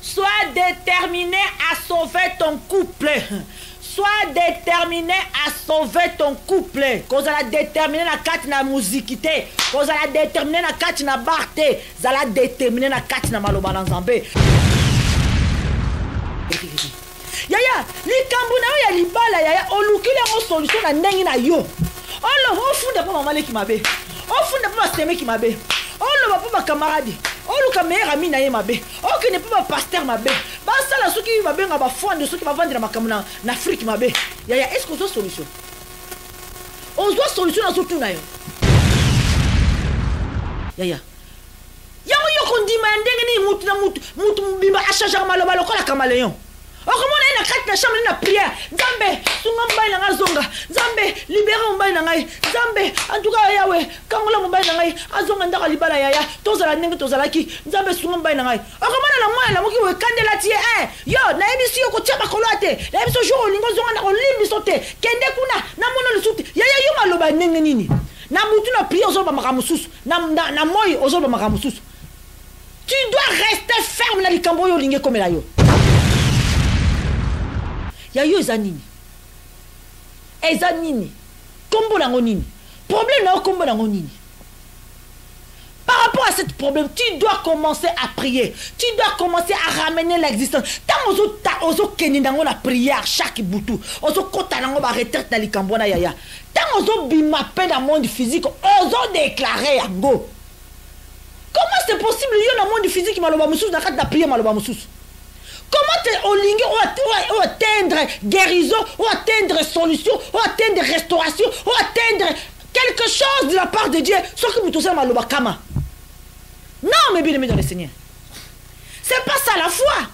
Sois déterminé à sauver ton couple. Sois déterminé à sauver ton couple. Cause la déterminé na kati na muzikité. Cause la déterminé na kati na barte. Zala déterminé na kati na maloba na nzambe. Yaya, likambu na yo ya libala yaya olukile ngo solution na ndengi na yo. Olo ofunda pa mama leki mabe. Ofunda pa seme ki mabe. Olo pa ba camarade. Oluka meilleur ami na ye mabe. Ok ne pas pasteur mabe. Ba sala soki mabe nga ba fonde soki ba vendre makamu na Afrique mabe. Yaya, est-ce qu'on a solution? On doit solution na surtout na yo. Yaya. Yango yo kondima ndenge ni mutu na mutu bimba achanger maloba lokola kamaleon. Okomona ina kati na chambre na prière. Nzambe, sunga mbai na ngazonga. Nzambe, libérer mbai na ngai. Nzambe, en tout cas yawe, kangola mbai na ngai. Azonga ndaka libala yaya. Tozala ndenge tozala ki. Nzambe sunga mbai na ngai. Okomona la mwa la moki we kandela tie. Yo, na ebisi yo ko tiaba koloate. Na ebiso jour lingo zonga na ko limbi sote. Kende kuna na mono lusuti. Yaya yo maloba ndenge nini? Na mutu na prière ozoba makamususu. Na moi ozoba makamususu. Tu dois rester ferme na likambo yo linge komela yo. Yayo ezanini. Ezanini. Kombo nango nini. Problème na kombo nango nini. Par rapport à ce problème, tu dois commencer à prier. Tu dois commencer à ramener l'existence. Tant ozo keni nango la prière chaque boutou. Ozo kota nango ba retraite na likambo na yaya. Tant ozo bima pe dans le monde physique, ozo déclarer yango. Comment c'est possible yo dans le monde physique maloba mususu na kati na prière maloba mususu? Comment on atteindre guérison, on atteindre solution, on atteindre restauration, on atteindre quelque chose de la part de Dieu, sauf que vous tous maloba kama. Non, mes bien-aimés dans le Seigneur. C'est pas ça la foi.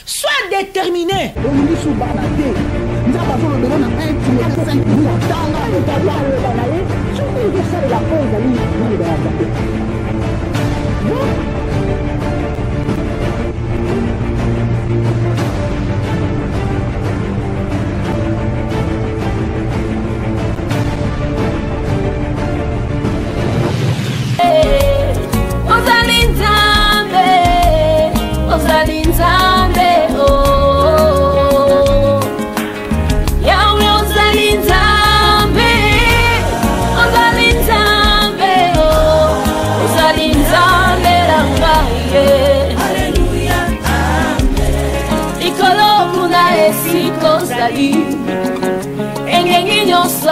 Sois déterminé. Engenge nyonso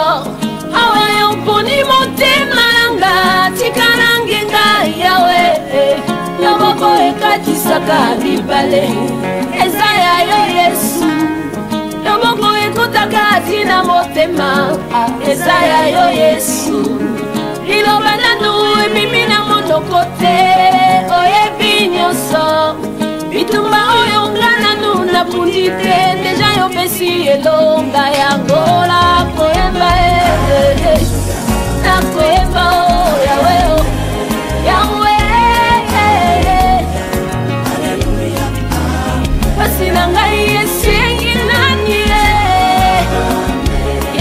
awa yo poni motema nanga tikalange ngai yawe loboko ekatisaka libale eza ya yo Yesu loboko ekotaka tina motema eza ya yo Yesu liloba nanu ebimi na monoko te oyebi nyonso bitumba oyo ngananu na pundi te deja yo pesi elonga yango la koyemba na koyemba yawe yawe pasi na ngai esengi nani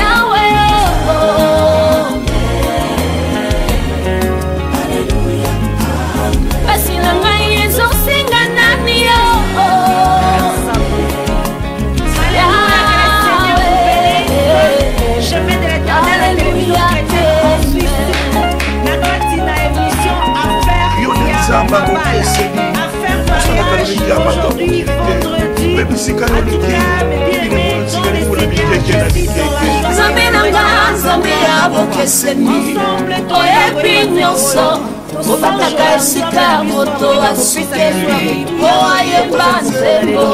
yawe pasi na ngai ezosenga nani Chemin de l'éternel, l'émission na émission affaire aujourd'hui, vendredi, en tout cas, mes bien-aimés, dans les Seigneurs, je suis dans Obataka esika moto asukeli oye banzelo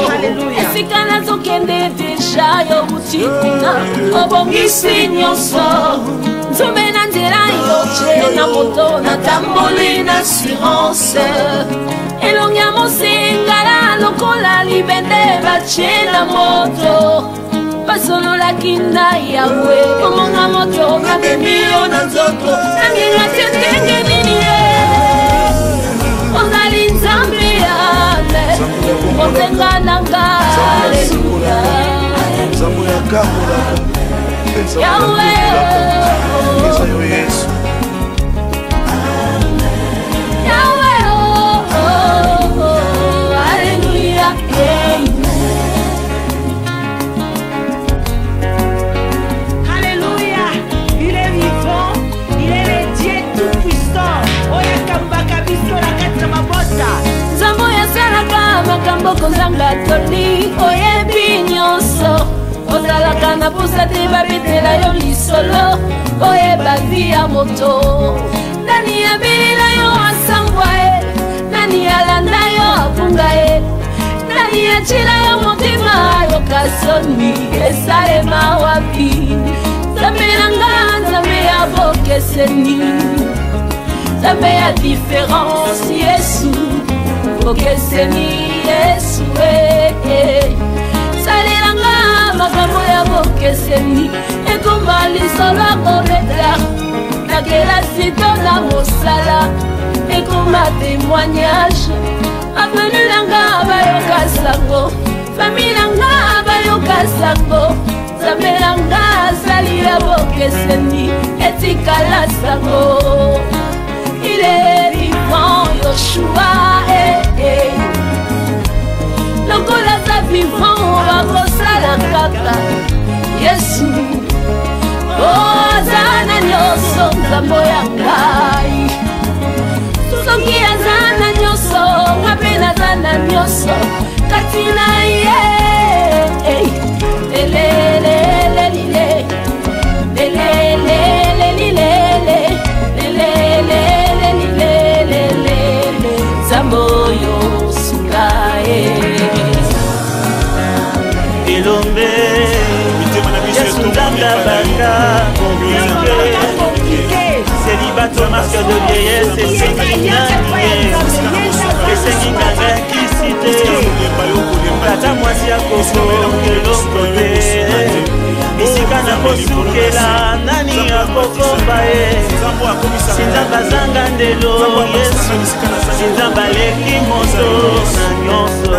esika nazokende deja yo butikuna obongisi nyonso nzombe na nzela yote na moto natamboli na assurance elongi ya mosengala lokola libende batie na moto basololaki na yawe omonga moto kamemi yo na nzoto nanginga tie ndenge nini ozali nzambe yane otenga nanga aleluya yawe yawe bokozanga toli oyebi nyonso ozalaka na posa te babetela yo lisolo oyeba vi ya moto nani abelela yo asangwa e nani alanda yo apunga e nani atila yo motima yoka soni esalema wapi nzambe nanga nzambe ya bokeseni nzambe ya différence yesu bokeseni yesu salelanga makambo ya bokeseni ekoma lisolo koreta nakela sito na mosala ekoma témoignage avenu nanga bayoka sango fami nanga bayoka sango nzambe nanga sali ya bokeseni etikala sango il est vivant Yoshua lokola za vivant bakosala kaka yesu aza na nyonso nzambo ya ngai soki aza na nyonso nga mpe naza na nyonso kati na ye lelelelelile lelelelelile Zamboyo Sukae Elombe Yasundanga Baka Célibat masque de vieillesse et Senginganga Kisite Tata Mwasi Akoko Elombe Isika na kosukela nani akokomba ye Sinzamba zanga ndelo Yesu Sinzamba leki moto na nyonso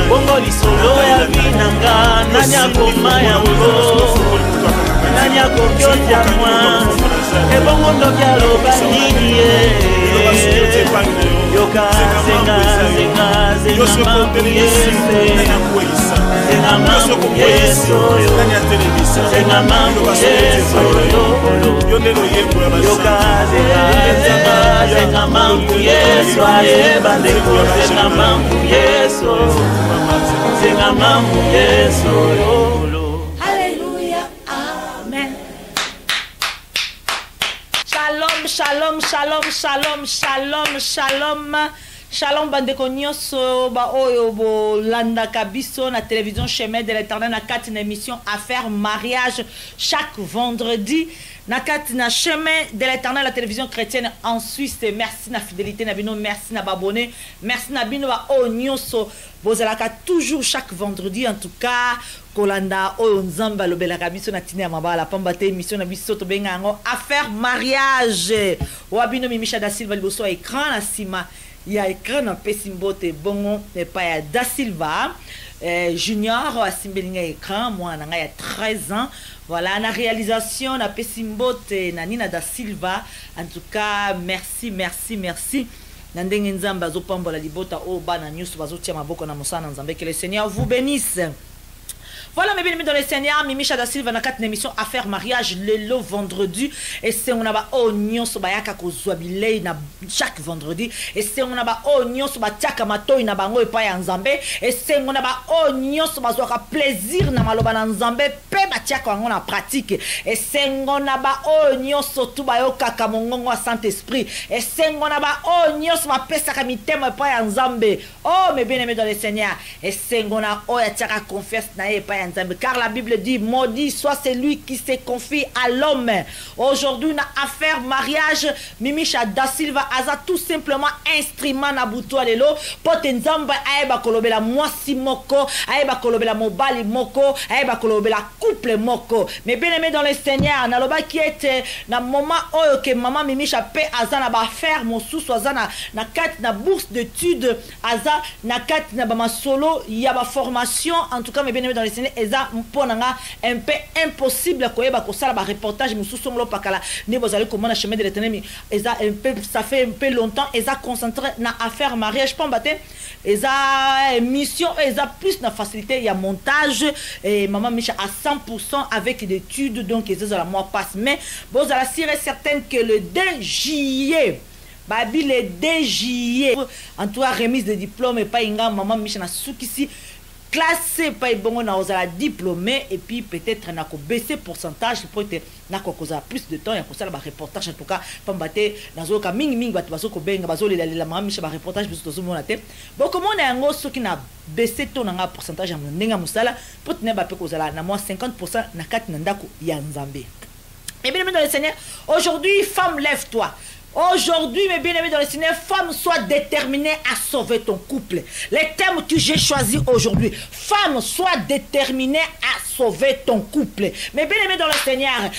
Bongo lisolo ya vinanga nani akoma yango Nani akokyotia mwa Ebongo ndoki aloba nini ye Yoka zenga zenga zenga mambu yese Zenga mambu yeso Zenga mambu yeso Yoka zenga zenga mambu yeso Ayeba ndeko zenga mambu yeso Zenga mambu yeso Shalom, shalom, shalom, shalom, shalom, shalom, bandeko nyonso ba oyo bo landa kabiso na télévision Chemin de l'Éternel na kati na émission Affaires Mariage chaque vendredi na kati na Chemin de l'Éternel la télévision chrétienne en Suisse. Merci na fidélité na bino, merci na babone, merci na bino ba oyo nyonso bozalaka toujours chaque vendredi en tout cas kolanda oyo nzamba lobelaka biso na tina ya mabala pamba te émission na biso to benga ngo Affaires Mariage wabino Mimisha da Silva liboso ya écran na sima ya écran na pesimbote bongo epa ya da Silva junior asimbelinga écran mwana nga ya 13 ans. Voilà, la réalisation na pesimbote na Nina da Silva. En tout cas, merci, merci, merci. Nandenge nzamba zo pambola libota o bana news bazo tia maboko na musana nzambe que le Seigneur vous bénisse. Voilà mes bien-aimés dans le Seigneur, Mimisha da Silva na kati na émission Affaires Mariage le vendredi et c'est on a ba oignon so ba yaka ko zwabilei na chaque vendredi et c'est on a ba oignon so ba tiaka matoi na bango epa ya nzambe et c'est on a ba oignon so ba zoka plaisir na maloba na nzambe pe ba tiaka ngo na pratique et c'est on a ba oignon so tu ba yoka ka mongongo Saint-Esprit et c'est on a ba oignon so ba pesa ka mitema epa ya nzambe. Oh mes bien-aimés dans le Seigneur et c'est on a oya tiaka confiance na epa ya car la Bible dit maudit soit celui qui se confie à l'homme. Aujourd'hui na affaire mariage Mimisha da Silva aza tout simplement instrument na buto alelo pote nzamba aeba kolobela mwasi moko aeba kolobela mobali moko aeba kolobela couple moko. Mais bien aimé dans le Seigneur na loba qui était na moment oyo que maman Mimisha pe aza na ba faire mosusu aza na kat na bourse d'études aza na kat na ba masolo ya ba formation en tout cas mais bien aimé dans le Seigneur eza mponanga un peu impossible koyeba ko sala ba reportage mususu nglo pakala ne bozali komona Chemin de l'Éternel eza un peu ça fait un peu longtemps eza concentré na affaire mariage pambate eza mission eza plus na facilité ya montage et maman Micha à 100% avec d'études donc eza la mois passe mais bozala sûr et certain que le 2 juillet babi le 2 juillet en tout cas remise de diplôme et pas inga maman Micha na sukisi classé pas bon na ozala diplômé et puis peut-être na ko baisser pourcentage pour être na ko causa plus de temps ya ko sala ba reportage en tout cas pambate nazo ka mingi bato bazo ko benga bazo la maman Micha ba reportage biso tozo mona te boko mona yango soki na baisser ton na pourcentage ya ndenga musala pour tenir ba pe ko zala na moins 50% na kati na ndako ya Nzambe. Et bien aimé dans le Seigneur, aujourd'hui femme lève-toi. Aujourd'hui, mes bien-aimés dans le Seigneur, femme, sois déterminée à sauver ton couple. Les thèmes que j'ai choisis aujourd'hui. Femme, sois déterminée à sauver ton couple. Mes bien-aimés dans le Seigneur,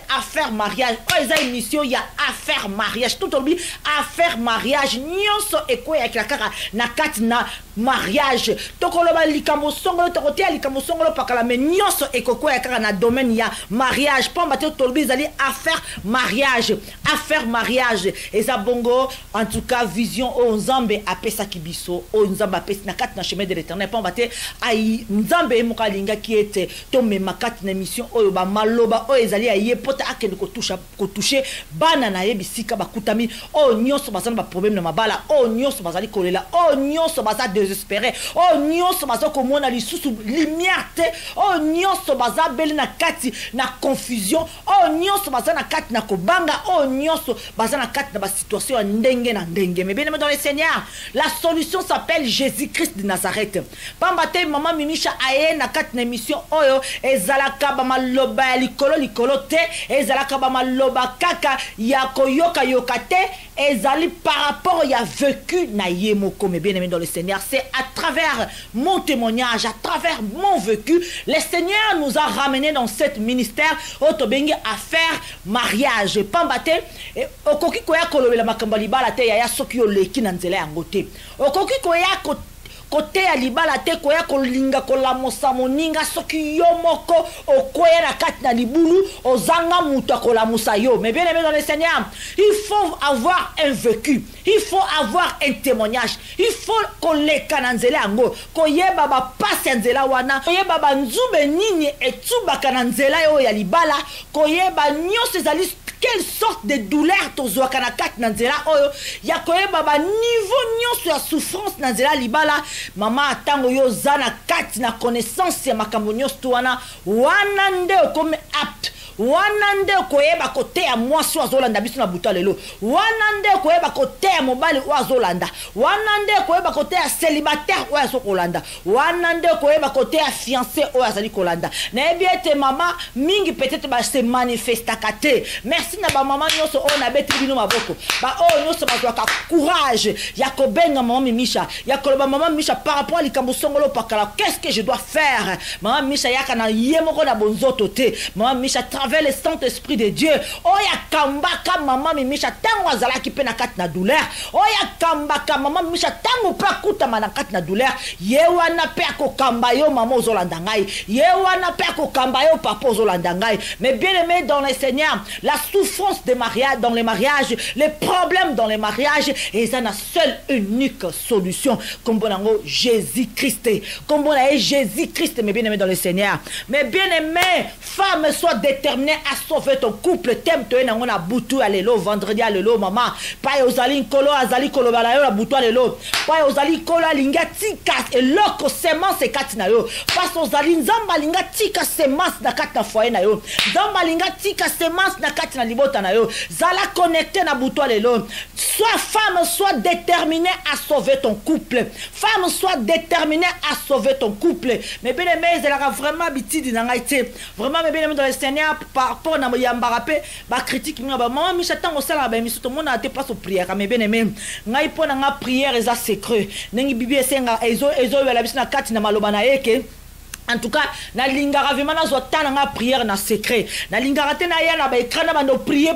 à faire mariage. Oh, ils ont une mission, il y a à faire mariage. Tout au à faire mariage. Nyonso eko ya kilakara na kati na mariage. Tokoloba likambo songolo tokotia likambo songolo pakala mais nyonso eko ko ya kara na domaine ya mariage. Pamba te tolbi zali à faire mariage, à faire mariage. Et ça bongo, en tout cas, vision au Nzambe apesa kibiso, au Nzambe apesa na kat na chemin de l'éternel. Pas mbate ai Nzambe mokalinga qui était tomé ma kat na mission o ba maloba o ezali aye pota akende ko toucher bana na yebisika bakutami o nyonso bazana ba problème na mabala o nyonso bazali kolela o nyonso baza désespéré o nyonso baza ko mona lisusu lumière te o nyonso baza beli na kati na confusion o nyonso baza na kati na kobanga o nyonso baza na kati na ba situation ya ndenge na ndenge. Mais bien aimé dans le Seigneur, la solution s'appelle Jésus-Christ de Nazareth. Pambate maman Mimisha aye na kati na émission oyo ezalaka ba maloba ya likolo te ezalaka ba maloba kaka ya koyoka yoka te ezali par rapport ya vécu na yemoko. Mais bien aimé dans le Seigneur, c'est à travers mon témoignage, à travers mon vécu, le Seigneur nous a ramenés dans cet ministère otobengi à faire mariage. Pambate okoki koya kolobela makambo libala te ya soki oleki na nzela yango te okoki koya côté ya libala te koya kolinga kolamosa moninga soki yo moko okoya na kati na libulu ozanga mutu akolamusa yo. Mais bien aimé dans le Seigneur, il faut avoir un vécu, il faut avoir un témoignage, il faut koleka na nzela yango koyeba ba pasi nzela wana koyeba ba nzube nini etubaka na nzela yo ya libala koyeba nyonso ezali quelle sorte de douleur tozwaka na kati na nzela oyo ya koyeba ba niveau nyonso ya souffrance na nzela libala mama atango yo za na kati na connaissance ya makambo nyonso wana wana nde okome apte wana nde koyeba kote ya mwasi azolanda biso na buta lelo wana nde koyeba kote ya mobali azolanda wana nde koyeba kote ya célibataire oyo azokolanda wana nde koyeba kote ya fiancé oyo azali kolanda na ebiete mama mingi peut-être ba se manifestaka te. Merci na ba mama nyonso oyo na beti bino maboko ba oyo nyonso bazwaka courage ya kobenga mama Mimisha ya koloba mama Mimisha par rapport à likambo songolo pakala qu'est-ce que je dois faire mama Mimisha yaka na yemoko na bonzoto te mama Mimisha travers le Saint-Esprit de Dieu oya kambaka mama Mimisha tango azalaki pe na kati na douleur oya kambaka mama Mimisha tango pa kutama na kati na douleur ye wana pe akokamba yo mama ozolanda ngai ye wana pe akokamba yo papa ozolanda ngai. Mais bien aimé dans le Seigneur, la souffrance des mariages dans les mariages, les problèmes dans les mariages et ça n'a seule unique solution comme bonango Jésus-Christ comme bon Jésus-Christ. Mais bien aimé dans le Seigneur, mais bien aimé femme sois déterminée à sauver ton couple. Thème to na ngona butu alelo vendredi alelo mama pa ozali nkolo azali kolobala yo la butu alelo pa ozali kola linga tika eloko semence kati na yo parce ozali nzamba linga tika semence na kati na foyer na yo nzamba linga tika semence na kati na libota na yo zala connecté na butu alelo. Sois femme, sois déterminée à sauver ton couple. Femme, sois déterminée à sauver ton couple. Mais bien aimé, elle a vraiment bitidi na ngaite vraiment mais bien aimé dans le Seigneur par rapport na yambarape ba critique nga ba maman Micha tango sala ba miso to mona te place au prière mais bien aimé ngai pona nga prière eza secret nengi bibi esenga ezo la bisina kati na maloba na yeke. En tout cas, na lingara vraiment na zota na prière na secret. Na lingara te na ya na ba écran na bando prier.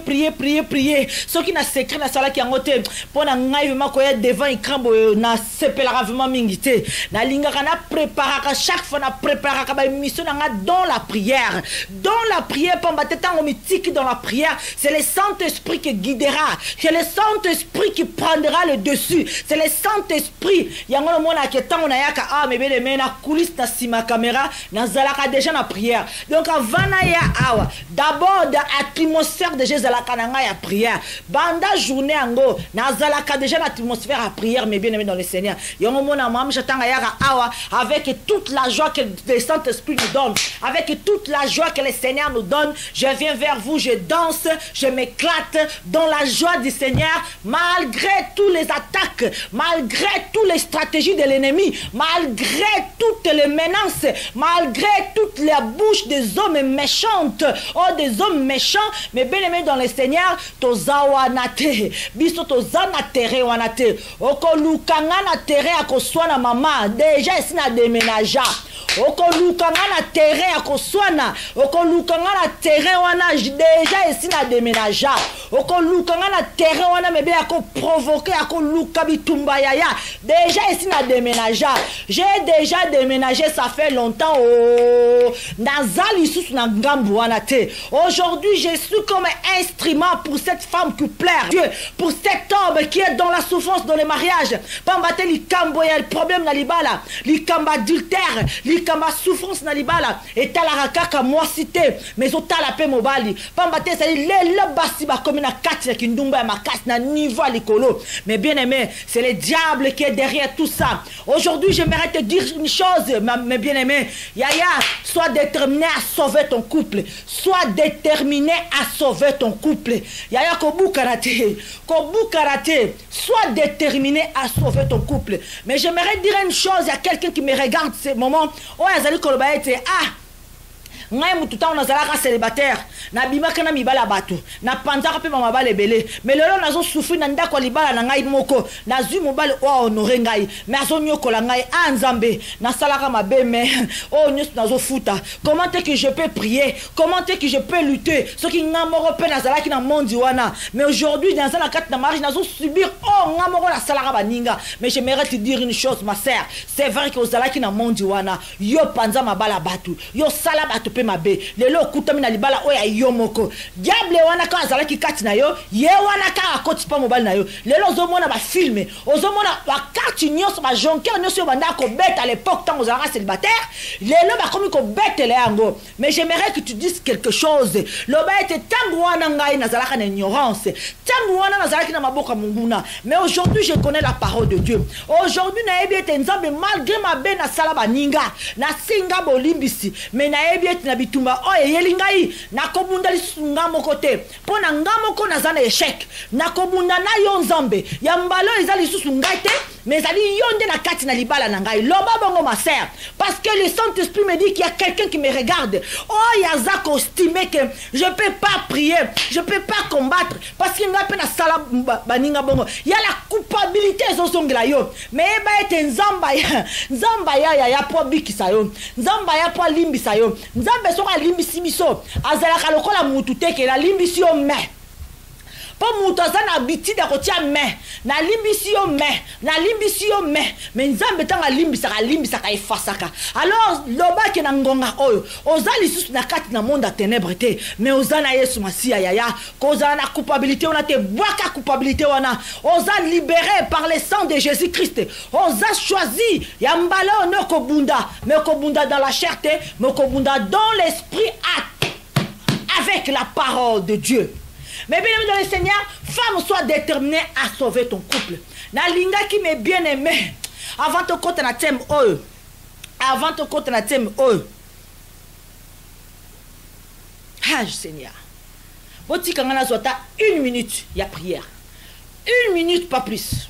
Ce qui na secret na sala ki angote pona ngai vraiment ko ya devant écran na sepela vraiment mingité. Na lingara na préparer chaque fois na préparer ba mission na dans la prière. Dans la prière pamba te tango mythique dans la prière, c'est le Saint-Esprit qui guidera. C'est le Saint-Esprit qui prendra le dessus. C'est le Saint-Esprit. Yango mona ke tango na yaka mais bien na coulisse na sima caméra nanga nazalaka déjà na prière. Donc avant na ya awa d'abord l'atmosphère de Jésus la nanga ya prière. Banda journée ango nazalaka déjà l'atmosphère à prière mais bien aimé dans le Seigneur. Yongo mona mam chatanga ya awa avec toute la joie que le Saint-Esprit nous donne, avec toute la joie que le Seigneur nous donne, je viens vers vous, je danse, je m'éclate dans la joie du Seigneur, malgré toutes les attaques, malgré toutes les stratégies de l'ennemi, malgré toutes les menaces, malgré toutes les bouches des hommes méchantes, oh des hommes méchants, mais bien aimés dans le Seigneur, tozawanate, biso tozanatere wanate, okolukanga na tere akoswana mama, déjà ici na déménagea. Okolukanga na terrain akoswana, okolukanga na terrain wana déjà ici na déménagea. Okolukanga na terrain wana mebe ako provoquer akoluka bitumba yaya. Déjà ici na déménagea. J'ai déjà déménagé, ça fait longtemps. Oh, nazali sous na ngambu wana te. Aujourd'hui, je suis comme un instrument pour cette femme qui plaire Dieu, pour cet homme qui est dans la souffrance dans le mariage. Pambate likambo ya problème na libala, likamba adultère, likamba souffrance na libala et talara kaka moi cité mais otala pe mobali pambate ça le basi ba comme na kati ya kindumba ya makasi na niveau likolo. Mais bien aimé, c'est le diable qui est derrière tout ça. Aujourd'hui, j'aimerais te dire une chose, mes bien aimés. Yaya, sois déterminé à sauver ton couple. Sois déterminé à sauver ton couple. Yaya kobu karaté, sois déterminé à sauver ton couple. Mais j'aimerais dire une chose, il y a quelqu'un qui me regarde ce moment. Oh, Azali Koloba était ngai mututa onazalaka célibataire na bimaka na mibala bato na panzaka pe mabala ebele mais lelo nazo souffrir na ndako libala na ngai moko nazui mobali o honorer ngai mais azo nyokola ngai a nzambe na salaka mabe mais oh nyos nazo futa. Comment est que je peux prier, comment est que je peux lutter ce qui ngamoro pe nazalaki na mondi wana mais aujourd'hui dans la carte na mariage nazo subir oh ngamoro la salaka baninga. Mais j'aimerais te dire une chose ma sœur, c'est vrai que ozalaki na mondi wana yo panza mabala bato yo sala bato pe mabe lelo okutami na libala oya yomoko diable wana ka azalaki kati na yo ye wana ka akoti pa mobali na yo lelo ozomona ba filme ozomona ba kati nyonso ba jonker nyonso banda ko bête à l'époque tant ozalaka célibataire lelo ba komi ko bête le yango. Mais j'aimerais que tu dises quelque chose loba ete tangu wana ngai nazalaka na ignorance tangu wana nazalaki na maboka munguna mais aujourd'hui je connais la parole de Dieu. Aujourd'hui na ebi ete nzambe malgré ma be na sala baninga na singa bolimbisi mais na ebi ete na bitumba oye yelingai nakobunda lisunga moko te pona ngamoko nazana échec nakobunda na yo nzambe ya mbalo ezali lisusu ngai te mais ezali yonde na kati na libala na ngai loba bongo ma sœur parce que le Saint-Esprit me dit qu'il y a quelqu'un qui me regarde. Oh yazako estimé que je peux pas prier, je peux pas combattre parce qu'il n'a pas na sala baninga bongo il y a la culpabilité zosongela yo mais ba ete nzamba ya po bikisa yo nzamba ya po limbisa yo nzambe soka limbisi biso azalaka lokola mutu teke la limbisi yo me po mutu azana habitude ya kotia me na limbisi yo me mais nzambe tanga limbisaka efasaka. Alors lobaki na ngonga oyo ozali susu na kati na monde à ténèbres te mais ozana Yesu Masia yaya kozana na culpabilité on a te bwaka culpabilité wana oza libéré par le sang de Jésus-Christ oza choisi ya mbala no kobunda mais kobunda dans la chair te mais kobunda dans l'esprit avec la parole de Dieu. Mais bien aimé dans le Seigneur, femme, sois déterminée à sauver ton couple. Na linga qui m'est bien aimé. Avant de compter na thème oyo. Ah, Seigneur. Boti kangana zota 1 minute, il y a prière. 1 minute, pas plus.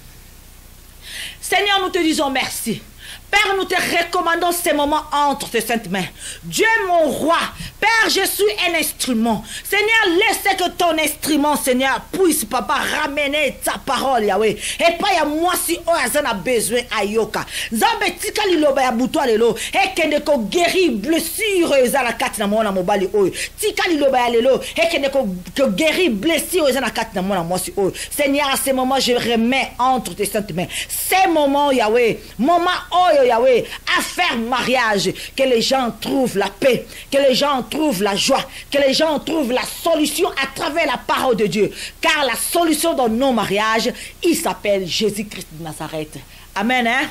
Seigneur, nous te disons merci. Père, nous te recommandons ces moments entre tes saintes mains. Dieu mon roi, Père, je suis un instrument. Seigneur, laisse que ton instrument, Seigneur, puisse, papa, ramener ta parole, Yahweh. Et pas ya moi si on a besoin à yoka. Zambe tika liloba ya buto lelo. Et kende ko guéri blessure ezala kati na mona mobali oyo. Tika liloba ya lelo. Et kende ko guéri blessure ezala kati na mona mosi oyo. Seigneur, à ces moments, je remets entre tes saintes mains. Ces moments, Yahweh, moment oyo Yahweh, à faire mariage, que les gens trouvent la paix, que les gens trouvent la joie, que les gens trouvent la solution à travers la parole de Dieu. Car la solution dans nos mariages, il s'appelle Jésus-Christ de Nazareth. Amen, hein?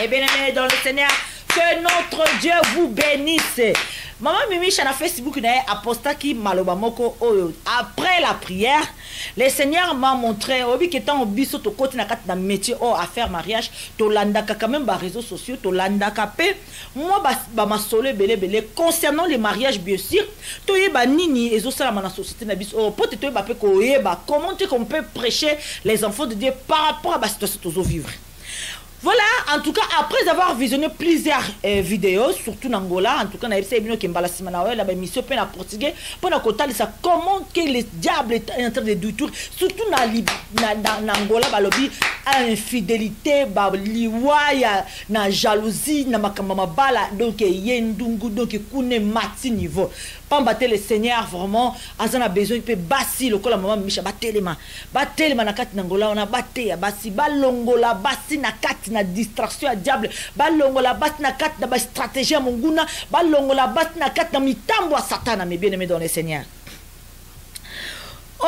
Et bien aimé dans le Seigneur, Que notre Dieu vous bénisse. Maman Mimi na Facebook na aposta qui maloba moko oyo. Après la prière, le Seigneur m'a montré obi que tant biso to côté na kat na métier o à faire mariage, to landaka quand même ba réseaux sociaux, to landaka pe moi ba masole belé concernant les mariages bien sûr, to yeba nini ezo sala na société na biso o pote to yeba pe ko yeba comment on peut prêcher les enfants de Dieu par rapport à ba situation tozo vivre. Voilà, en tout cas, après avoir visionné plusieurs vidéos, surtout en Angola, en tout cas, on a essayé de la mission en portugais, pour comment que les diables est en train de détruire, surtout dans Angola, infidélité, la jalousie, donc yendungu, donc kune mati niveau. Pambaté le Seigneur vraiment, azana besoin il peut bassi le kola maman Micha batelema na kati n'Angola on a batté ya bassi balongola bassi na kati na distraction à diable balongola bassi na kati na ba stratégie à monguna balongola bassi na kati na mitambo à Satan mes bien-aimés dans le Seigneur.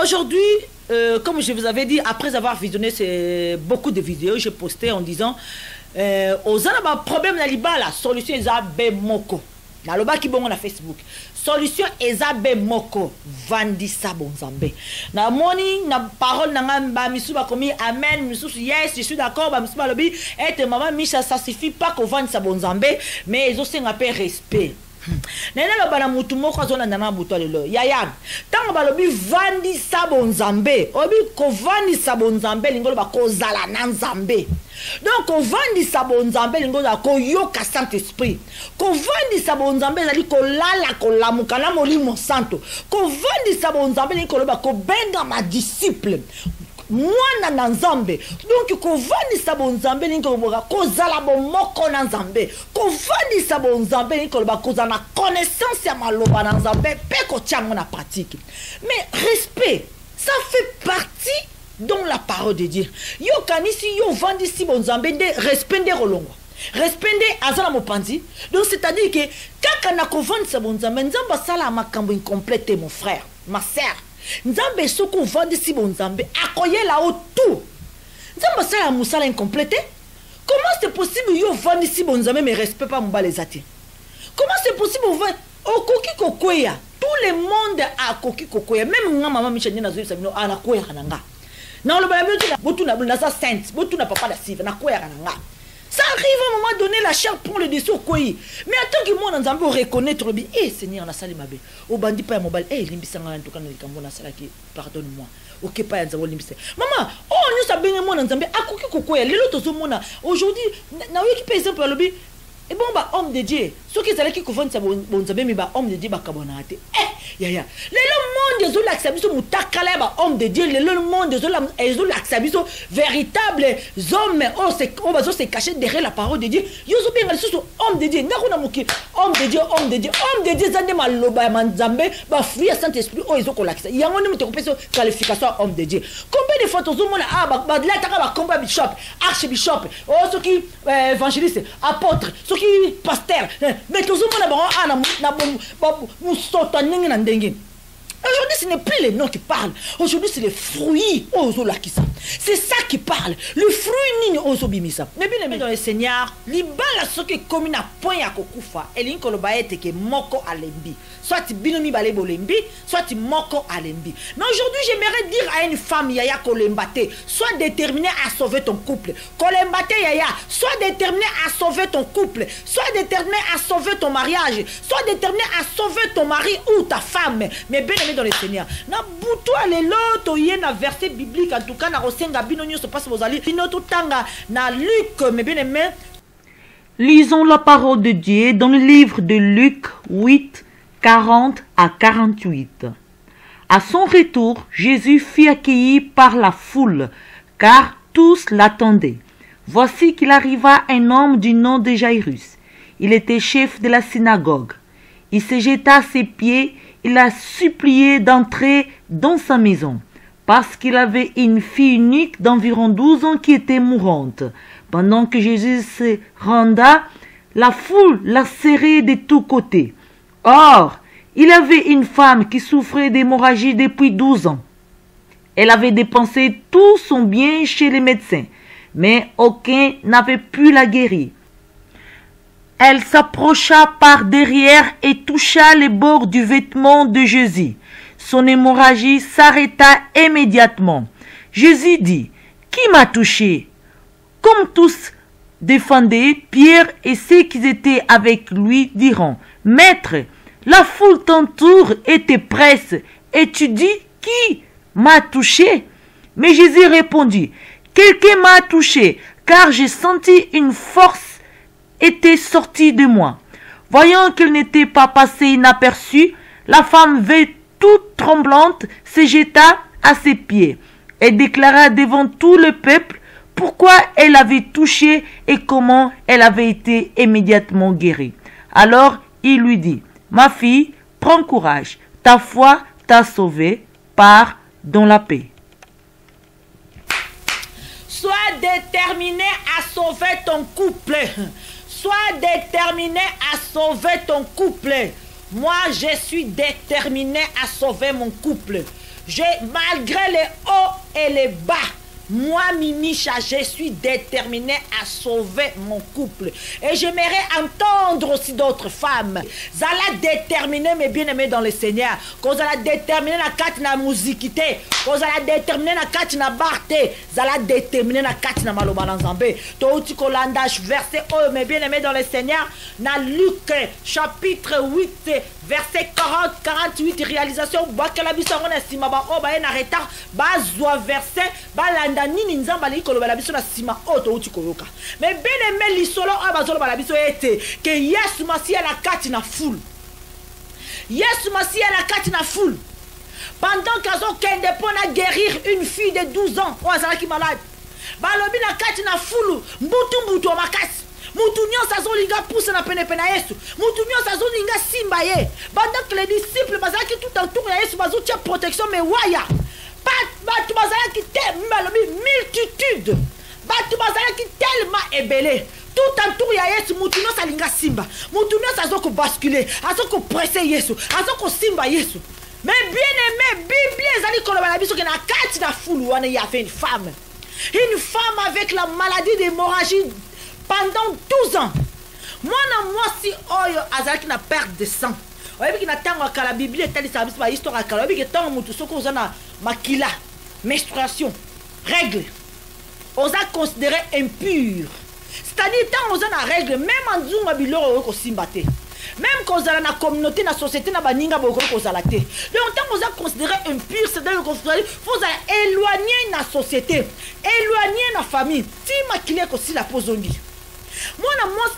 Aujourd'hui, comme je vous avais dit, après avoir visionné beaucoup de vidéos, j'ai posté en disant aux anaba problème na libala solution ezabe moko. Na loba ki bongo na Facebook. Solution ezabe moko vandisa bonzambe. Na moni na parole na ngamba misuba komi amen misusu yes je suis d'accord ba misuba lobi et maman Micha ça suffit pas qu'on vandisa bonzambe mais ils ont un peu respect. Nena loba na mutu moko azona na buto lelo yaya tango balobi vandisa bonzambe obi ko vandisa bonzambe lingolo ba kozala na nzambe. Donc on vandi sabonzambe lingoza ko yoka Saint-Esprit. Ko vandi sabonzambe zali ko lala ko lamuka na molimo santo. Ko vandi sabonzambe lingoza ko benga ma disciple. Mwana na nzambe. Donc ko vandi sabonzambe lingoza ko zala bo moko na nzambe. Ko vandi sabonzambe lingoza ko zana connaissance ya maloba na nzambe pe ko tiango na pratique. Mais respect, ça fait partie dans la parole de Dieu. Yo kanisi yo vandi si bonzambe de respecte rolongo. Respecte azala mopandi. Donc c'est-à-dire que kaka na ko vandi sa bonzambe nzamba sala makambo incomplète mon frère, ma sœur. Nzambe soko vandi si bonzambe akoye la tout. Nzamba sala musala incomplète. Comment c'est possible yo vandi si bonzambe mais respecte pas mbale zati? Comment c'est possible okoki kokoya? Tout le monde a koki kokoya. Même maman Michel na zo sabino ana koya kananga. Non, le Bible dit que ça sainte, papa la sive, ça arrive à un moment donné, la chair prend le dessus au koi. Mais attends que moi, nous avons reconnaître le bien. Eh, Seigneur, on a salé ma belle. Au bandit pas mobile. Eh, l'imbissanga, en tout cas, on a salé qui pardonne-moi. Ok, pas un l'imbissanga. Maman, oh, nous savons moi, nous avons à couper cocoya. Les autres sont mona. Aujourd'hui, n'a eu qui par exemple le bien. Et bon, bah, homme de Dieu. Ceux qui allaient qui confondent ça, bon, savez, mais bah, homme de Dieu, bah, cabonate. Eh, ya. Le monde des l'acceptation, moutakale, bah, homme de Dieu. Le monde des l'acceptation, véritables hommes, oh, c'est, on va se cacher derrière la parole de Dieu. Yoso bien, les homme de Dieu. N'a qu'on a moqué. Homme de Dieu, homme de Dieu, homme de Dieu, ça ne m'a loba, manzambe, bah, fui à Saint-Esprit, oh, ils ont collacé. Il y a un moment où tu peux qualification homme de Dieu. Combien de fois, tout le monde a, bah, là, t'as pas combat bishop, archbishop, oh, ceux qui, évangélistes, apôtres, ceux qui, pasteur, mais tout le monde a aujourd'hui, ce n'est plus les noms qui parlent. Aujourd'hui, c'est les fruits. C'est ça qui parle. Le fruit n'est pas bimisa. Mais bien aimé dans le Seigneur, l'ibala ce qui est commun à point à kokufa. Et l'incolobaete qui est moko alembi. Soit binomi balebo lembi, soit moko alembi. Mais aujourd'hui, j'aimerais dire à une femme yaya kolembate, sois déterminée à sauver ton couple. Kolembate yaya, sois déterminée à sauver ton couple. Sois déterminée à sauver ton mariage. Sois déterminée à sauver ton mari ou ta femme. Mais bien aimé dans le Seigneur. Na boutoua les loto yé na verset biblique en tout cas na rosenga binonyo se passe vos alliés. Notre tanga na Luc mais bien aimé. Lisons la parole de Dieu dans le livre de Luc 8, 40 à 48. À son retour, Jésus fut accueilli par la foule, car tous l'attendaient. Voici qu'il arriva un homme du nom de Jairus. Il était chef de la synagogue. Il se jeta à ses pieds. Il a supplié d'entrer dans sa maison, parce qu'il avait une fille unique d'environ 12 ans qui était mourante. Pendant que Jésus se rendait, la foule l'a serré de tous côtés. Or, il avait une femme qui souffrait d'hémorragie depuis 12 ans. Elle avait dépensé tout son bien chez les médecins, mais aucun n'avait pu la guérir. Elle s'approcha par derrière et toucha les bords du vêtement de Jésus. Son hémorragie s'arrêta immédiatement. Jésus dit, « Qui m'a touché ?» Comme tous défendaient, Pierre et ceux qui étaient avec lui diront, « Maître, la foule t'entoure et te presse, et tu dis, qui m'a touché ?» Mais Jésus répondit, « Quelqu'un m'a touché, car j'ai senti une force était sortie de moi. » Voyant qu'elle n'était pas passée inaperçue, la femme toute tremblante se jeta à ses pieds et déclara devant tout le peuple pourquoi elle avait touché et comment elle avait été immédiatement guérie. Alors il lui dit, « Ma fille, prends courage, ta foi t'a sauvée, pars dans la paix. » Sois déterminé à sauver ton couple. Sois déterminé à sauver ton couple. Moi, je suis déterminé à sauver mon couple. Malgré les hauts et les bas, moi, Mimicha, je suis déterminé à sauver mon couple. Et j'aimerais entendre aussi d'autres femmes. Zala déterminé, mes bien-aimés dans le Seigneur. Qu'on zala déterminé la carte na musicité. Qu'on zala déterminé la carte na barte. Zala déterminé la carte na maloba nzambe. Touti kolandage verset oh, mes bien-aimés dans le Seigneur. Na Luc chapitre 8 verset 40-48 réalisation. Bakala bisangona simaba oh ba en retard. Bazwa verset balanda nini nzamba li koloba biso na sima oto uti koyoka. Mais bien aimé lisolo abazolo bala biso ete que Yesu Masia la kati na foule. Yesu Masia la kati na foule. Pendant qu'azo kende pona guérir une fille de 12 ans, ou azala ki malade. Balobi na kati na foule, mbutu makasi. Mutu nyonso azolinga pousse na pene Yesu. Mutu nyonso azolinga simba ye. Pendant que les disciples bazaki tout autour ya Yesu bazo tia protection mais waya. Batu bazalaki tellement multitude. Batu bazalaki tellement ébélé. Tout autour ya Yesu mutu nyonso alinga simba. Mutu nyonso azoko basculer, azoko presser Yesu, azoko simba Yesu. Mais bien aimé, Bible ezali koloba na biso ke na kati na foule wana il y avait une femme. Une femme avec la maladie d'hémorragie pendant 12 ans. Moi si oyo azalaki na perte de sang. Oyebi na tango akala Bible etali sa biso ba histoire akala. Oyebi ke tango mutu soko ozana makila, menstruation, règle. Oza considéré impur. C'est-à-dire tant oza na règle même en zunga biloro ko simbate. Même quand on a la communauté, la société, na baninga boko ko zalate. Donc tant oza considéré impur, c'est-à-dire qu'il faut éloigner la société, éloigner la famille. Si makila ko si la pozongi. Moi,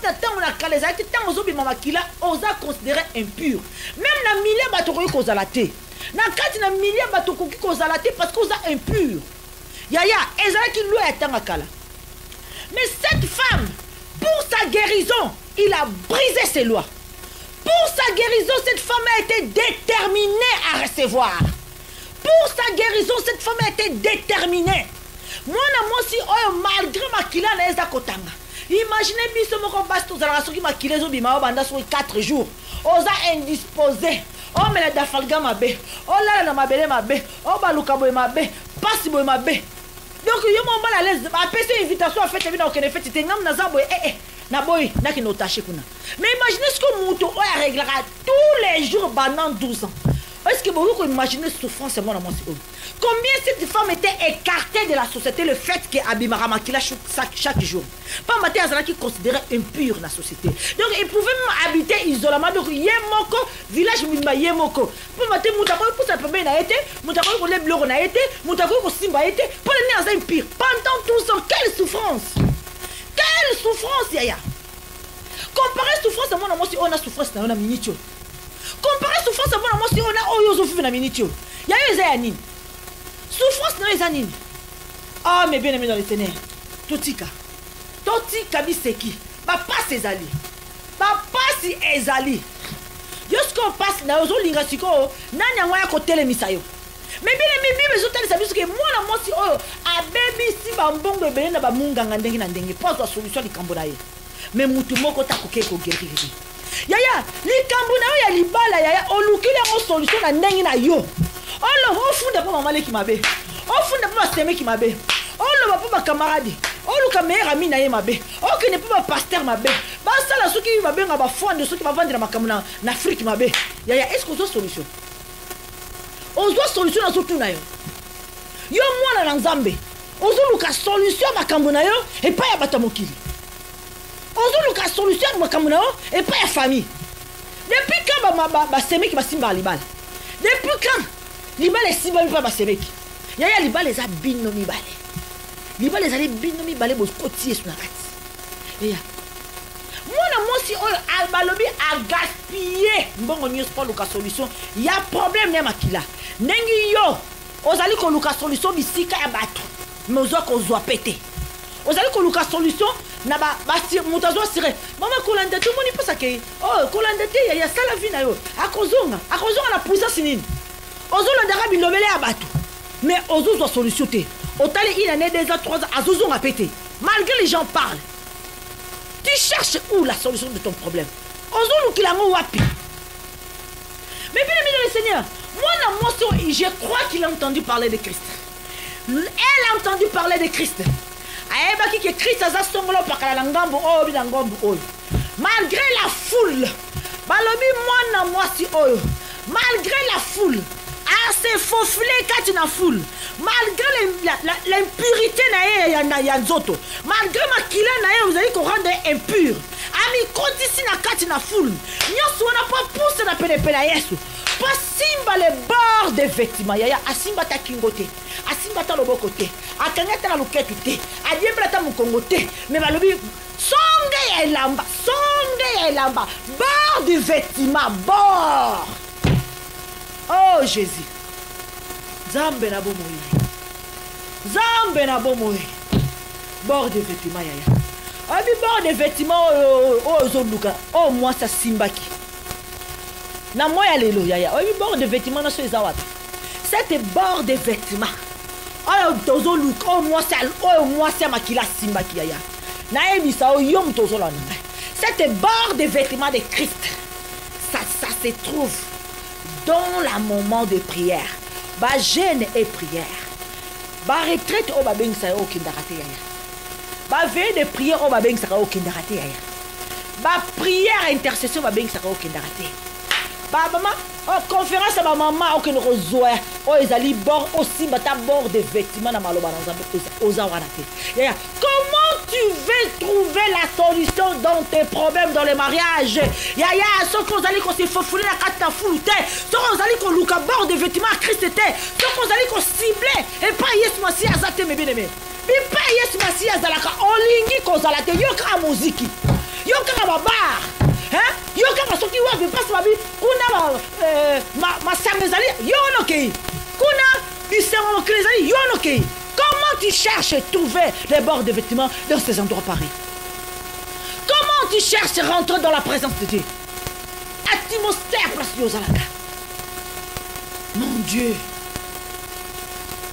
si on a calé, tant aux obima makila, osa considéré impur. Même na milieu batoko ko zalate. Na kati na milieu batoko ko zalate parce qu'on a impur. Yaya, ezala ki lo etanga kala. Mais cette femme, pour sa guérison, il a brisé ses lois. Pour sa guérison, cette femme a été déterminée à recevoir. Pour sa guérison, cette femme a été déterminée. Moi, si malgré ma kila na eza kotanga. Imaginez biso moko basi tozala soki makila zo bima banda so 4 jours. Oza indisposé. Oh mais la dafalga mabe. Oh là la mabele mabe. Oh baluka boy mabe. Pasi boy mabe. Donc yo mon mal à l'aise. Appeler cette invitation en fait évidemment qu'on fait c'était ngam naza boy na boy na ki no taché kuna. Mais imaginez ce que muto o réglera tous les jours pendant 12 ans. Est-ce que vous pouvez imaginer souffrance moi combien cette femme était écartée de la société, le fait qu'Abimara Makila chaque jour. Pas matin qui considérait impur la société. Donc il pouvait même habiter isolément. Donc Yemoko, village Mimba Yemoko. Pour matin Moutako pour sa première n'a été, Moutako pour les bleus n'a été, Moutako pour Simba a été, pour les nez impur. Pendant tout ça, quelle souffrance! Quelle souffrance yaya! Comparez souffrance à moi si on a souffrance dans la minute. Comparez souffrance à moi si on a oyozo na minute. Yaya Zayani. Souffrance dans les années. Ah, mais bien aimé dans les Seigneur. Totika biseki. Papa ses alliés. Papa si ezali. Yosko passe na ozo linga siko. Nanya waya ko tele misayo. Mais bien aimé bibe zo tele sabiso ke moi si oyo abebi si bambongo ebele na bamunganga ndenge na ndenge. Pas de solution likambo na ye. Mais mutu moko takoke ko guérir. Yaya, likambo na yo ya libala yaya olukile ngo solution na ndenge na yo. Oh le fond de maman qui m'a bé. Oh fond de maman qui m'a bé. Oh oloba po ba camarade oluka meilleur ami na ye mabe okende po ba pasteur mabe basala soki babenga bafwande soki bavandela makambo na Afrique mabe yaya est-ce que ozwa solution na zotuna yo yo mwana na Nzambe ozoluka solution makambo na yo epai ya bato mokili ozoluka solution makambo na yo epai ya famille depuis quand basemeki basimba libala depuis quand libala esimba mipa basemeki yaya libala eza bino mibale libala ezali bino mibale bokoti yesu na kati eya mwana mwasi oyo balobi agaspille mbongo nyonso mpo luka solution ya problème na makila ndenge yo ozali koluka solution bisika ya bato me ozwa kozwa pete ozali koluka solution na moto azwa sire mama kolanda te omoni mposa kei kolanda te ya sala vi na yo akozonga na puissance nini ozolandaka bilobele ya bato mais ozozwa solution te otali une année 2 ans 3 ans azozonga pete malgré les gens parlent tu cherches où la solution de ton problème ozolukila ngo wapi mais bien aimé dans le Seigneur moi je crois qu'il a entendu parler de Christ elle a entendu parler de Christ ayebaki que Christ aza songolo pakala na ngambo oyo bina ngambo oyo malgré la foule balobi mwana mwasi oyo malgré la foule se faufile kati na foule malgré l'impurité na ye ya nzoto malgré makila na ye ozali korendre impur amikotisi na kati na foule nyonso wana po pousse na penepene ya Yesu po simba le bord de vêtements yaya asimba ta kingo te asimba ta loboko te akanga ta na luketu te adiembela ta mokongo te me balobi songe ya elamba bord du vêtement bord. Oh Jésus, Zambe na bomoi, bord de vêtements yaya. Abi bord de vêtements oh zoluka, oh moi ça simbaki. Na moya lelo yaya, abi bord de vêtements na so ezawata. Cette bord de vêtements. Oh tozoluka, oh moi ça makila simbaki yaya. Na ebisa oh yom tozolana. Cette bord de vêtements de Christ. Ça se trouve dans le moment de prière, ba jeûne et prière, ba retraite au babeng sa o kindarate yaya, ba veille de prière au babeng sa o kindarate yaya, ba prière intercession babeng sa o kindarate, ba maman conférence ba maman o kin rozoa o ezali bord aussi bata bord de vêtements na maloba na nzambe ozawanate yaya. Comment tu veux trouver la solution dans tes problèmes dans le mariage yaya? Ce qu'on allait qu'on se fouler la carte à foule ce qu'on allait qu'on look à bord de vêtements à Christ ce qu'on allait qu'on ciblait et pas yes masi azate mes bien-aimés et pas yes masi azalaka olingi qu'on zalate yoka muziki yoka babar hein yoka soki wa veut pas babi kuna ma samezali yonoke kuna bisengo krezali yonoke. Comment tu cherches à trouver les bords de vêtements dans ces endroits pareils? Comment tu cherches à rentrer dans la présence de Dieu? Atmosphère place Yozalaka. Mon Dieu.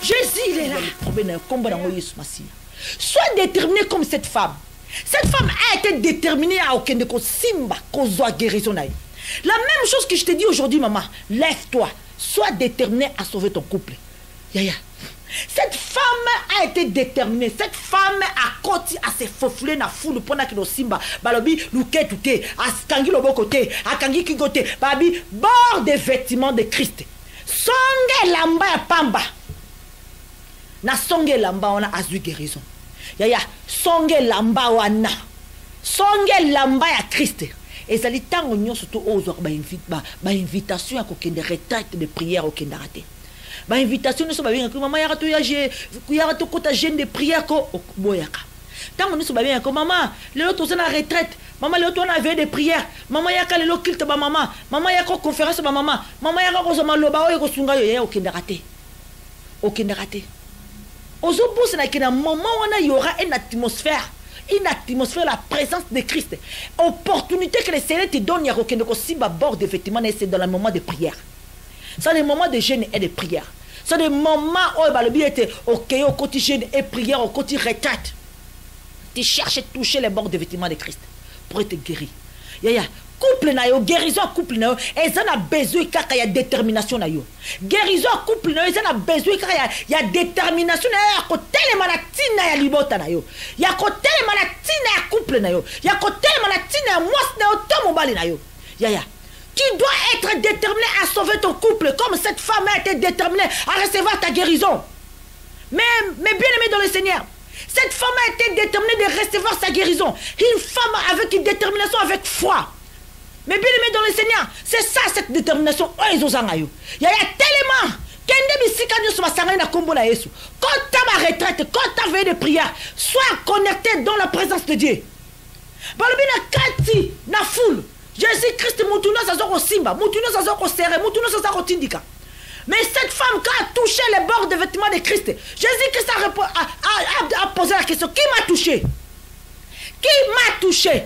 Jésus, il est là. Sois déterminé comme cette femme. Cette femme a été déterminée à aucun de Simba, Kozoa guérison. La même chose que je te dis aujourd'hui, maman. Lève-toi. Sois déterminé à sauver ton couple. Yaya. Cette femme a été déterminée. Cette femme a continué à se faufiler dans la foule pendant que nos simba balobi luke touté à kangi lobo côté à kangi ki côté babi bord des vêtements de Christ. Songe lamba ya pamba. Na songe lamba wana azui guérison. Yaya songe lamba wana. Songe lamba ya Christ. Ezali tango nyonso to ozo ba invitation ya kokende retraite de prière au kendarate. Ba invitation ne so ba bien que maman yaka to ya to kota jeûne de prière ko boyaka. Tango ne so ba bien que maman le autre na retraite, maman le autre na veille de prière, maman yaka le culte ba maman yaka conférence ba maman yaka ko zoma loba o ko sunga yo ya okendarate. Okendarate. Ozo bosse na kina moment on y aura une atmosphère la présence de Christ. Opportunité que le Seigneur te donne, il y a aucun de bord de vêtements, c'est dans le moment de prière. C'est le moment de jeûne et de prière. C'est le moment où le bien était ok au côté jeûne et prière, au côté retraite. Tu cherches à toucher les bords de vêtements de Christ pour être guéri. Yaya, couple na yo guérison couple na yo eza na besoin kaka ya détermination na yo guérison couple na yo eza na besoin kaka ya détermination na yo ya kotelema na tina ya libota na yo ya kotelema na tina ya couple na yo ya kotelema na tina ya mwasi na yo to mobali na yo yaya. Tu dois être déterminé à sauver ton couple comme cette femme a été déterminée à recevoir ta guérison. Mais bien aimé dans le Seigneur, cette femme a été déterminée de recevoir sa guérison. Une femme avec une détermination, avec foi. Mais bien aimé dans le Seigneur, c'est ça cette détermination. Il y a tellement. Quand tu as ma retraite, quand tu as veillé de prière, sois connecté dans la présence de Dieu. Na foule. Jésus-Christ, Simba, mais cette femme qui a touché les bords des vêtements de Christ, Jésus-Christ a posé la question, qui m'a touché? Qui m'a touché?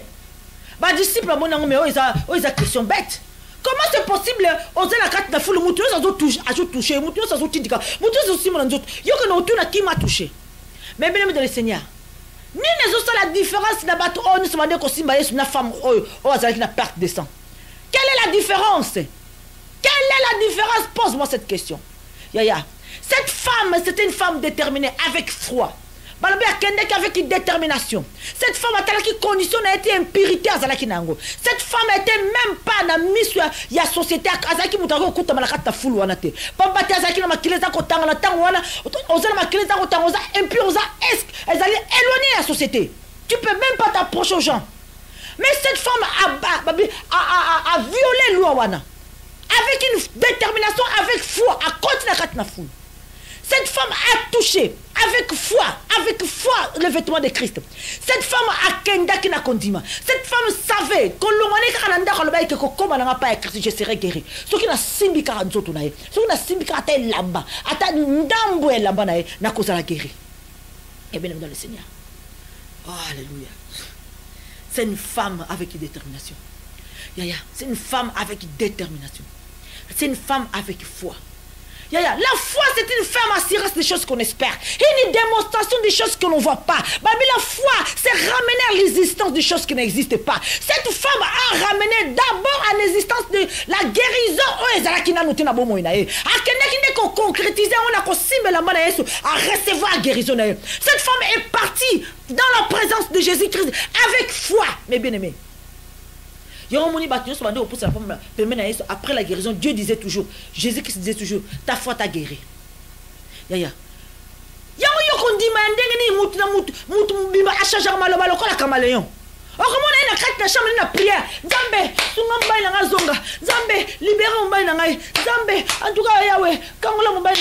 Bah disciple, ils ont question bête. Comment c'est possible oser la carte de la foule, touché, qui m'a touché? Mais bien aimé dans le Seigneur, ni la différence n'a pas trop nous demander que Simba est une femme qui n'a perte de sang. Quelle est la différence? Quelle est la différence? Pose-moi cette question. Yaya, cette femme, c'était une femme déterminée avec foi. Avec une détermination. Cette femme a été condition a été impurité à Zalakinango. Cette femme était même pas dans la il y a société à Zaki Moutago Kuta Malakata Foulou Anate. Papa Tazaki na Makileza Kotanga Tangwana, Oza Makileza Kotangoza, impur, elles allaient éloigner la société. Tu peux même pas t'approcher aux gens. Mais cette femme a violé l'Ouawana. Avec une détermination, avec foi, à continuer à Katna Foulou. Cette femme a touché avec foi le vêtement de Christ. Cette femme a kenda qui n'a condiment. Cette femme savait que je serai guéri. Ce qui n'a simbi karanzoto nae, ce qui n'a simbi karate lamba, ata ndambo e lamba nae, na cause la guéri. Et bien dans le Seigneur. Oh, alléluia. C'est une femme avec une détermination. C'est une femme avec une détermination. C'est une femme avec foi. La foi, c'est une ferme assurance des choses qu'on espère. Une démonstration des choses que l'on ne voit pas. La foi, c'est ramener à l'existence des choses qui n'existent pas. Cette femme a ramené d'abord à l'existence de la guérison. A concrétisé, on a recevoir la guérison. Cette femme est partie dans la présence de Jésus-Christ avec foi. Mais bien aimé. Après la guérison, Dieu disait toujours, Jésus-Christ disait toujours, ta foi t'a guéri. Yaya. Prière. Zambé, Zambé, libérez mon bain. Zambé, en tout cas, Yahweh, quand on l'a mon bain,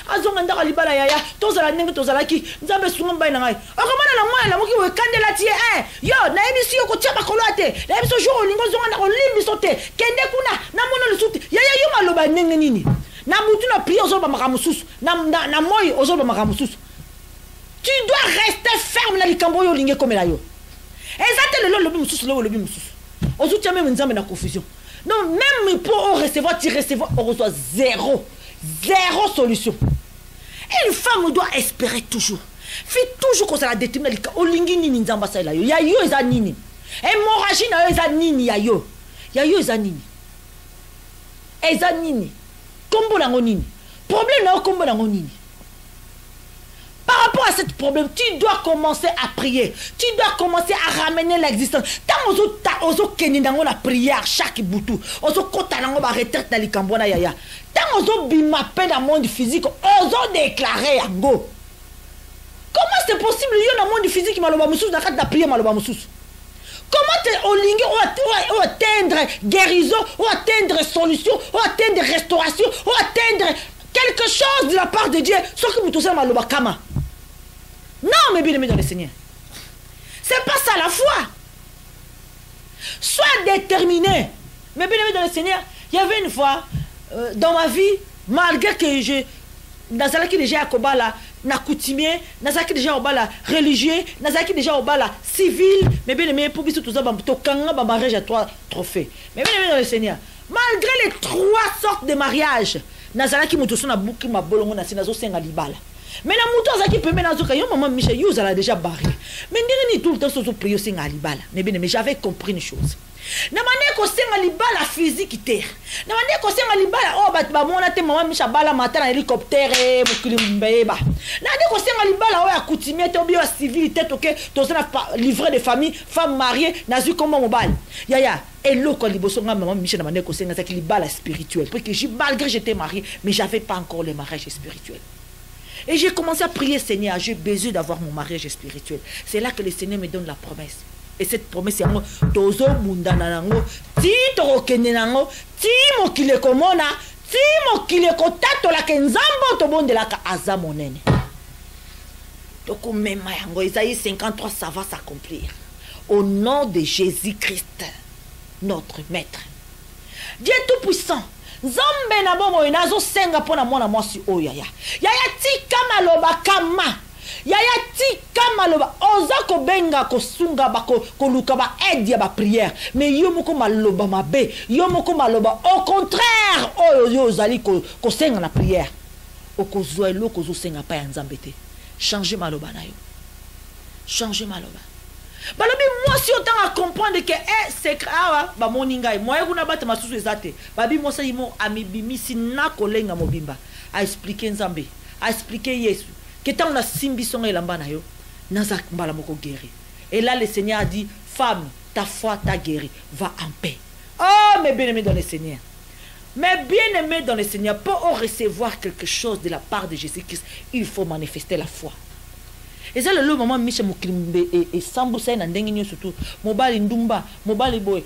Azonga Ndara Libala Yaya, Tozala Nengo Tozalaki, Zambé Sungam Bain. Comment la moki ou Kandela tie, yo, Naibisi Yoko Tiaba Kolate, Naibisi Jo, Lingo Zonga, Limbi Sote, Kende Kuna, Namono le Soute, Yaya Yuma Loba Nengenini, Namutuna prière aux autres Maramusus, Namoy aux autres Maramusus. Tu dois rester ferme dans les camboyos lingé comme la yo. Exactement le lobby moussous. On soutient même une la confusion. Non, même pour recevoir, tu recevoir, on reçoit zéro solution. Et une femme doit espérer toujours. Fait toujours qu'on la détermine. Au lingi nini nzamba sa la yo. Ya yo eza nini. Hémorragie na yo eza nini ya yo. Ya yo eza nini. Eza nini. Kombo nango nini. Problème na yo kombo nango nini. Par rapport à ce problème, tu dois commencer à prier. Tu dois commencer à ramener l'existence. Tant ozo keni dans la prière chaque boutou. Ozo kota nango ba retraite na likambona yaya. Tant ozo bima pe dans le monde physique, ozo déclarer yango. Comment c'est possible yo dans le monde physique maloba mususu na kati na prière maloba mususu? Comment te olingi ou atteindre guérison, ou atteindre solution, ou atteindre restauration, ou atteindre quelque chose de la part de Dieu, sauf que vous tous maloba kama. Non, mais bien aimé dans le Seigneur. C'est pas ça la foi. Sois déterminé. Mais bien aimé dans le Seigneur, il y avait une fois dans ma vie, malgré que je nazalaki déjà akobala na coutumier, nazalaki déjà obala religieux, nazalaki déjà obala civil, mais bien aimé pour biso tous ça to kanga ba mariage à 3 trophées. Mais bien aimé dans le Seigneur, malgré les 3 sortes de mariage, nazalaki mutoso na buki mabolongo na sinazo senga libala. Mais la mouton qui peut maintenant dire maman Michel you a déjà barré. Mais ni tout le temps sur prier singa libala. Mais bien mais j'avais compris une chose. Na mané kosenga libala physique te. Na bande kosenga libala oh ba mona te maman Micha bala matin na hélicoptère mokili mbeba. Na bande kosenga libala oh ya coutumier te obio civilité to ke to na livrer de famille, femme mariée, na zu comme mobile. Yaya et l'autre liboso nga maman Micha na bande kosenga ça ki libala spirituel. Parce que malgré j'étais mariée, mais j'avais pas encore le mariage spirituel. Et j'ai commencé à prier, Seigneur, j'ai besoin d'avoir mon mariage spirituel. C'est là que le Seigneur me donne la promesse. Et cette promesse, c'est Tozo Mundanango, Ti Torokene Nango, Ti Mokile Komona, Ti Mokile Kotato la Kenzambo Tobon de la Kaza Monene. Donc, même Isaïe 53, ça va s'accomplir. Au nom de Jésus-Christ, notre Maître. Dieu Tout-Puissant. Zombe na bomo inazo senga pona mwana mwasi oyaya. Yaya tika maloba kama. Yaya tika maloba. Oza ko benga ko sunga bako koluka ba aide ya ba prière. Mais yo moko maloba mabe. Yo moko maloba. Au contraire, yo zali ko senga na prière. Oko zoelo ko zo senga pa ya nzambe te. Changer maloba na yo. Changer maloba. Balobi moi si autant à comprendre que c'est grave ba moninga moi kuna bata masusu ezate babi moi ça imo amibimi sina kolenga mobimba a expliquer nzambe a expliquer Yesu que tant on a simbi son elamba na yo naza mbala moko guéri et là le Seigneur a dit femme ta foi t'a guéri va en paix. Oh mes bien-aimés dans le Seigneur, mes bien-aimés dans le Seigneur, pour recevoir quelque chose de la part de Jésus-Christ il faut manifester la foi. Et c'est le moment Michel Moklimbe et Samboussa na ndengi surtout mobali ndumba mobali boy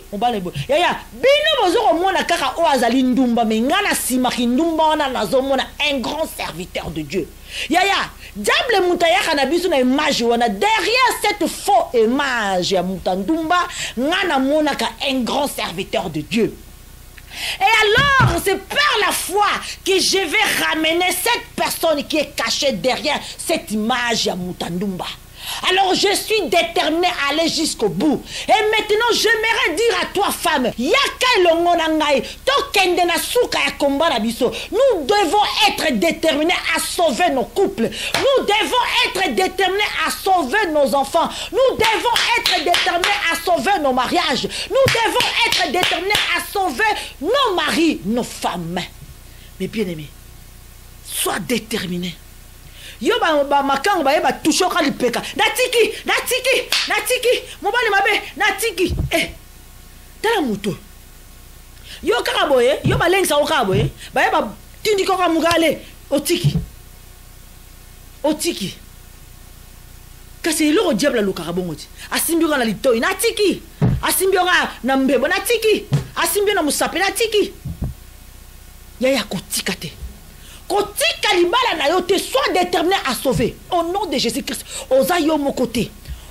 yaya bino bozoko mona kaka o azali ndumba mais ngana simaki ndumba wana nazomona un grand serviteur de Dieu. Yaya diable mutayaka na biso na image wana derrière cette faux image ya mutandumba ngana mona ka un grand serviteur de Dieu. Et alors, c'est par la foi que je vais ramener cette personne qui est cachée derrière cette image à Mutandumba. Alors, je suis déterminé à aller jusqu'au bout. Et maintenant, j'aimerais dire à toi, femme, nous devons être déterminés à sauver nos couples. Nous devons être déterminés à sauver nos enfants. Nous devons être déterminés à sauver nos mariages. Nous devons être déterminés à sauver nos maris, nos femmes. Mais bien aimés, sois déterminés. Yo ba makang ba toucher ka lipeka natiki mobali mabe natiki tala muto yo ka boye yo ba lengsa o ka boye ba tindi ko ka mugale otiki kasi lo diable lo ka bongoti asimbi ko na litoi natiki asimbi ko na mbebo natiki asimbi na musape natiki ya kotika te. Kotika libala na yo te sois déterminé à sauver au nom de Jésus-Christ. Oza yo mon côté.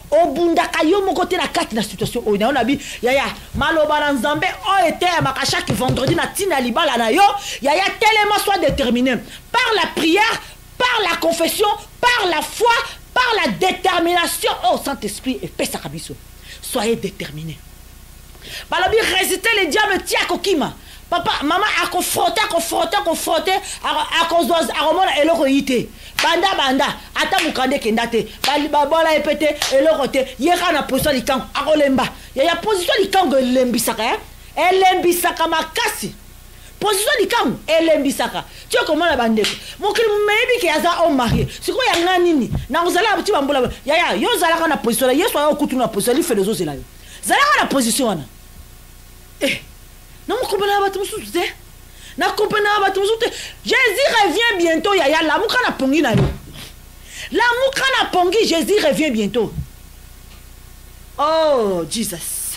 Obundaka yo mon côté na kati na situation o na bi yaya maloba na nzambe o était maka chaque vendredi na tina libala na yo yaya tellement sois déterminé par la prière, par la confession, par la foi, par la détermination au Saint-Esprit et paix sakabiso. Soyez déterminés. Balobi résister les diables tia kokima. Papa, maman a confronté, a cause à eloko yite. Banda, ata mukande kendate. Babola epete, eloko te. Yera na position likango, akolemba. Ya position likango elembisaka, elembisaka makasi. Position likango elembisaka. Tu es comment la bande? Mon crime maybe ki aza homme marié. C'est quoi ya nganini? Na uzala abti bambola. Ya, yo zala na position la, yeso ya okutu na position, li fait les autres là. Zala na position wana. Non, Jésus revient bientôt. Yaya, la mouka na pongi na yo. La mouka na pongi, Jésus revient bientôt. Oh, Jesus.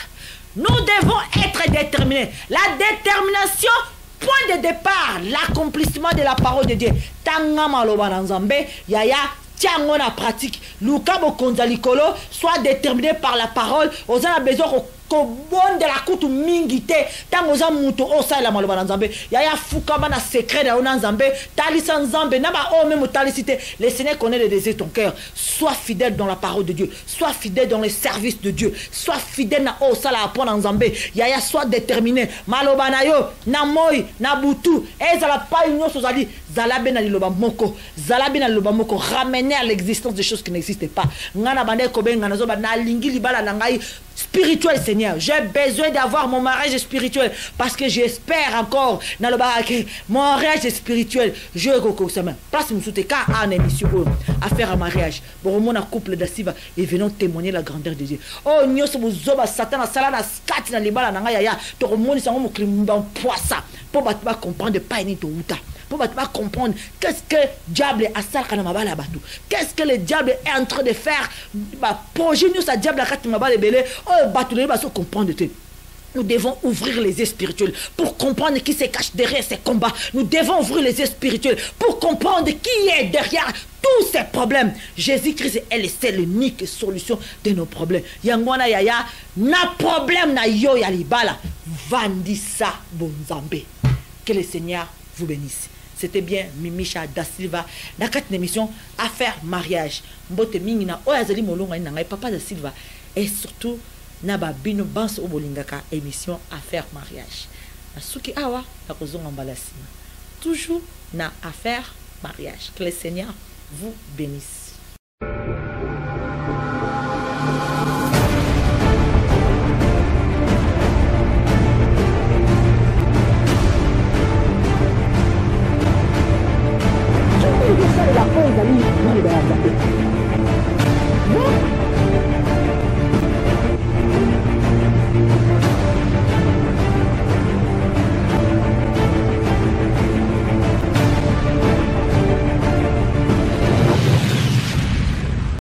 Nous devons être déterminés. La détermination, point de départ, l'accomplissement de la parole de Dieu. Tanga maloba na nzambe, yaya, tiens on a pratique. Luka bokonzalikolo, soit déterminé par la parole. Aux a besoin ko bon de la kutu mingite tango za muto o sala maloba na nzambe yaya fukama na secret na ona nzambe talisa nzambe na ba o même talisité. Le Seigneur connaît le désir de ton cœur. Sois fidèle dans la parole de Dieu, sois fidèle dans le service de Dion, sois fidèle na o sala apona nzambe yaya, sois déterminé maloba na yo na moi na butu ezala pa union sozali zalabe na liloba moko, zalabe na liloba moko, ramener à l'existence des choses qui n'existent pas. Ngana bande kobenga nazo ba na lingi libala na ngai spirituel, Seigneur. J'ai besoin d'avoir mon mariage spirituel parce que j'espère encore dans le barake mon mariage spirituel. Je koko sama. Place nous soute ka en émission à faire un mariage. Pour mon couple d'Asiva et venons témoigner la grandeur de Dieu. Oh nyoso buzoba satan na sala na skati na libala na ngai ya. To moni sango mo klimba poisa. Pour battre comprendre pas ni to uta. Pour pas comprendre qu'est-ce que le diable a ça quand mabala batou. Qu'est-ce que le diable est en train de faire? Bah projet nous ça diable quand mabala belé. Oh batou les baso comprendre te. Nous devons ouvrir les yeux spirituels pour comprendre qui se cache derrière ces combats. Nous devons ouvrir les yeux spirituels pour comprendre qui est derrière tous ces problèmes. Jésus-Christ est le seul unique solution de nos problèmes. Yangwana yaya na problème na yo ya libala. Vandisa bonzambe. Que le Seigneur vous bénisse. C'était bien Mimicha da Silva dans cette émission Affaire mariage. Mbote mingi na oyazali molonga na ngai papa da Silva et surtout naba bino banso obolingaka émission Affaire mariage. Asuki awa na kozonga mbalasima. Toujours na Affaire mariage. Que le Seigneur vous bénisse.